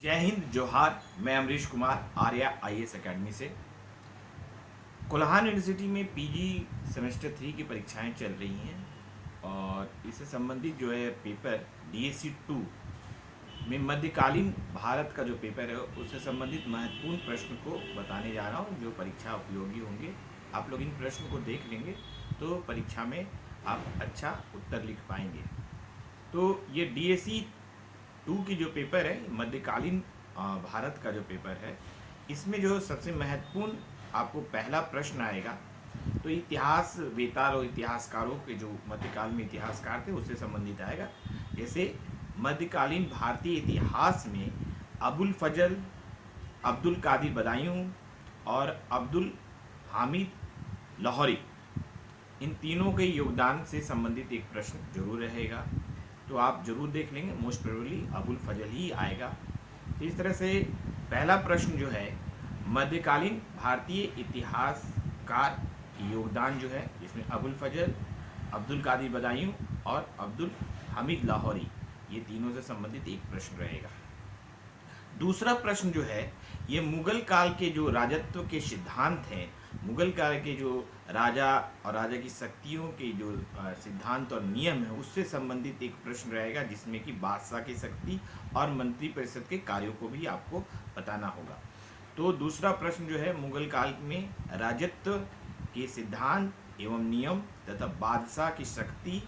जय हिंद जोहार। मैं अमरीश कुमार आर्या आईएएस एकेडमी से। कोल्हान यूनिवर्सिटी में पीजी सेमेस्टर 3 की परीक्षाएं चल रही हैं और इससे संबंधित जो है पेपर डीएसी 2 में मध्यकालीन भारत का जो पेपर है उससे संबंधित महत्वपूर्ण प्रश्न को बताने जा रहा हूं जो परीक्षा उपयोगी होंगे। आप लोग इन प्रश्नों को देख लेंगे तो परीक्षा में आप अच्छा उत्तर लिख पाएंगे। तो ये डीएसी 2 की जो पेपर है मध्यकालीन भारत का जो पेपर है, इसमें जो सबसे महत्वपूर्ण आपको पहला प्रश्न आएगा तो इतिहास वेतार और इतिहासकारों के जो मध्यकाल में इतिहासकार थे उससे संबंधित आएगा। जैसे मध्यकालीन भारतीय इतिहास में अबुल फजल, अब्दुल कादिर बदायूं और अब्दुल हामिद लाहौरी, इन तीनों के योगदान से संबंधित एक प्रश्न जरूर रहेगा। तो आप जरूर देख लेंगे, मोस्ट प्रोबेबली अबुल फजल ही आएगा। तो इस तरह से पहला प्रश्न जो है मध्यकालीन भारतीय इतिहासकार योगदान जो है इसमें अबुल फजल, अब्दुल कादिर बदायूं और अब्दुल हामिद लाहौरी, ये तीनों से संबंधित एक प्रश्न रहेगा। दूसरा प्रश्न जो है ये मुगल काल के जो राजत्व के सिद्धांत हैं, मुगल काल के जो राजा और राजा की शक्तियों के जो सिद्धांत और नियम है उससे संबंधित एक प्रश्न रहेगा, जिसमें कि बादशाह की शक्ति और मंत्री परिषद के कार्यों को भी आपको बताना होगा। तो दूसरा प्रश्न जो है मुगल काल में राजत्व के सिद्धांत एवं नियम तथा बादशाह की शक्ति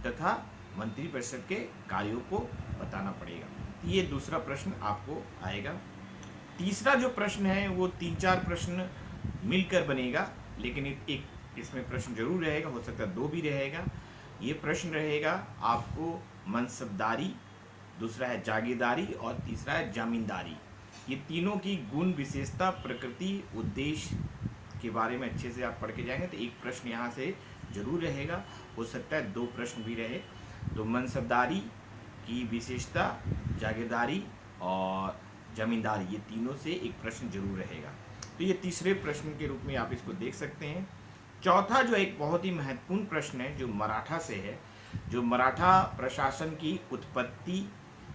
तथा मंत्री परिषद के कार्यों को बताना पड़ेगा। ये दूसरा प्रश्न आपको आएगा। तीसरा जो प्रश्न है वो 3-4 प्रश्न मिलकर बनेगा, लेकिन एक इसमें प्रश्न जरूर रहेगा, हो सकता है 2 भी रहेगा। ये प्रश्न रहेगा आपको मनसबदारी, दूसरा है जागीरदारी और तीसरा है जमींदारी। ये तीनों की गुण विशेषता, प्रकृति, उद्देश्य के बारे में अच्छे से आप पढ़ के जाएंगे तो एक प्रश्न यहाँ से जरूर रहेगा, हो सकता है 2 प्रश्न भी रहे। तो मनसबदारी की विशेषता, जागीरदारी और जमींदारी, ये तीनों से एक प्रश्न जरूर रहेगा। तो ये तीसरे प्रश्न के रूप में आप इसको देख सकते हैं। चौथा जो एक बहुत ही महत्वपूर्ण प्रश्न है जो मराठा से है, जो मराठा प्रशासन की उत्पत्ति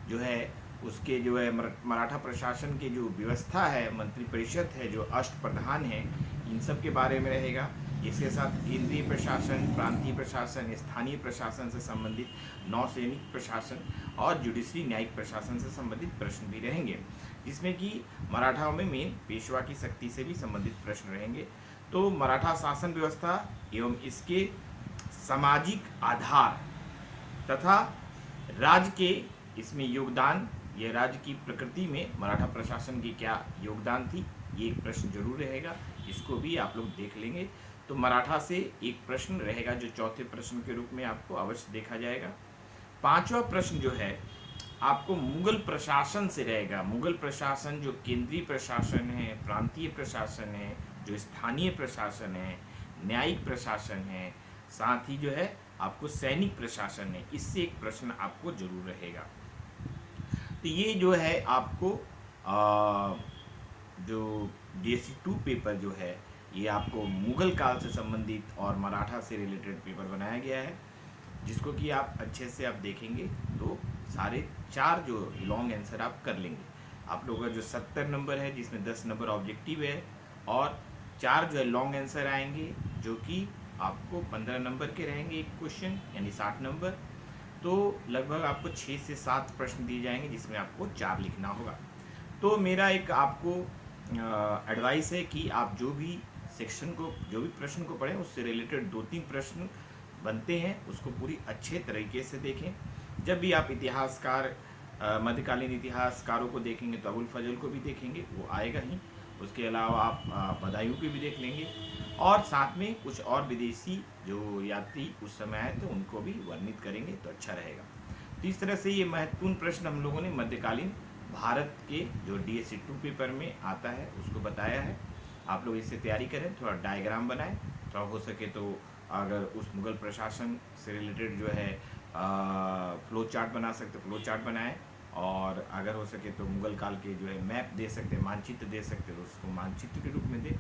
जो है उसके जो है मराठा प्रशासन की जो व्यवस्था है, मंत्री परिषद है, जो अष्टप्रधान है, इन सब के बारे में रहेगा। इसके साथ केंद्रीय प्रशासन, प्रांतीय प्रशासन, स्थानीय प्रशासन से संबंधित, नौसैनिक प्रशासन और जुडिशरी न्यायिक प्रशासन से संबंधित प्रश्न भी रहेंगे, जिसमें कि मराठाओं में मेन पेशवा की शक्ति से भी संबंधित प्रश्न रहेंगे। तो मराठा शासन व्यवस्था एवं इसके सामाजिक आधार तथा राज्य के इसमें योगदान, ये राज्य की प्रकृति में मराठा प्रशासन की क्या योगदान थी, ये एक प्रश्न जरूर रहेगा, इसको भी आप लोग देख लेंगे। तो मराठा से एक प्रश्न रहेगा जो चौथे प्रश्न के रूप में आपको अवश्य देखा जाएगा। पांचवा प्रश्न जो है आपको मुगल प्रशासन से रहेगा। मुगल प्रशासन जो केंद्रीय प्रशासन है, प्रांतीय प्रशासन है, जो स्थानीय प्रशासन है, न्यायिक प्रशासन है, साथ ही जो है आपको सैनिक प्रशासन है, इससे एक प्रश्न आपको जरूर रहेगा। तो ये जो है आपको जो डीएसी 2 पेपर जो है ये आपको मुगल काल से संबंधित और मराठा से रिलेटेड पेपर बनाया गया है, जिसको कि आप अच्छे से आप देखेंगे तो सारे 4 जो लॉन्ग आंसर आप कर लेंगे। आप लोगों का जो 70 नंबर है जिसमें 10 नंबर ऑब्जेक्टिव है और 4 जो है लॉन्ग आंसर आएंगे, जो कि आपको 15 नंबर के रहेंगे एक क्वेश्चन, यानी 60 नंबर। तो लगभग आपको 6 से 7 प्रश्न दिए जाएंगे जिसमें आपको 4 लिखना होगा। तो मेरा एक आपको एडवाइस है कि आप जो भी सेक्शन को, जो भी प्रश्न को पढ़ें उससे रिलेटेड 2-3 प्रश्न बनते हैं उसको पूरी अच्छे तरीके से देखें। जब भी आप इतिहासकार, मध्यकालीन इतिहासकारों को देखेंगे तो अबुल फजल को भी देखेंगे, वो आएगा ही। उसके अलावा आप बदायूं के भी देख लेंगे और साथ में कुछ और विदेशी जो यात्री उस समय आए थे उनको भी वर्णित करेंगे तो अच्छा रहेगा। तो इस तरह से ये महत्वपूर्ण प्रश्न हम लोगों ने मध्यकालीन भारत के जो डीएसी 2 पेपर में आता है उसको बताया है। आप लोग इससे तैयारी करें, थोड़ा डायग्राम बनाएं, थोड़ा हो सके तो अगर उस मुगल प्रशासन से रिलेटेड जो है फ्लो चार्ट बना सकते फ्लो चार्ट बनाएं, और अगर हो सके तो मुगल काल के जो है मैप दे सकते हैं, मानचित्र दे सकते तो उसको मानचित्र के रूप में दें।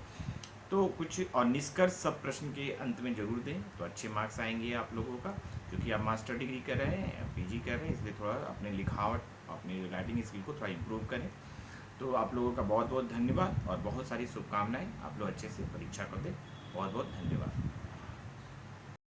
तो कुछ और निष्कर्ष सब प्रश्न के अंत में जरूर दें तो अच्छे मार्क्स आएंगे आप लोगों का, क्योंकि आप मास्टर डिग्री कर रहे हैं, पीजी कर रहे हैं, इसलिए थोड़ा अपने लिखावट अपनी राइटिंग स्किल को थोड़ा इम्प्रूव करें। तो आप लोगों का बहुत बहुत धन्यवाद और बहुत सारी शुभकामनाएं। आप लोग अच्छे से परीक्षा को दें। बहुत बहुत धन्यवाद।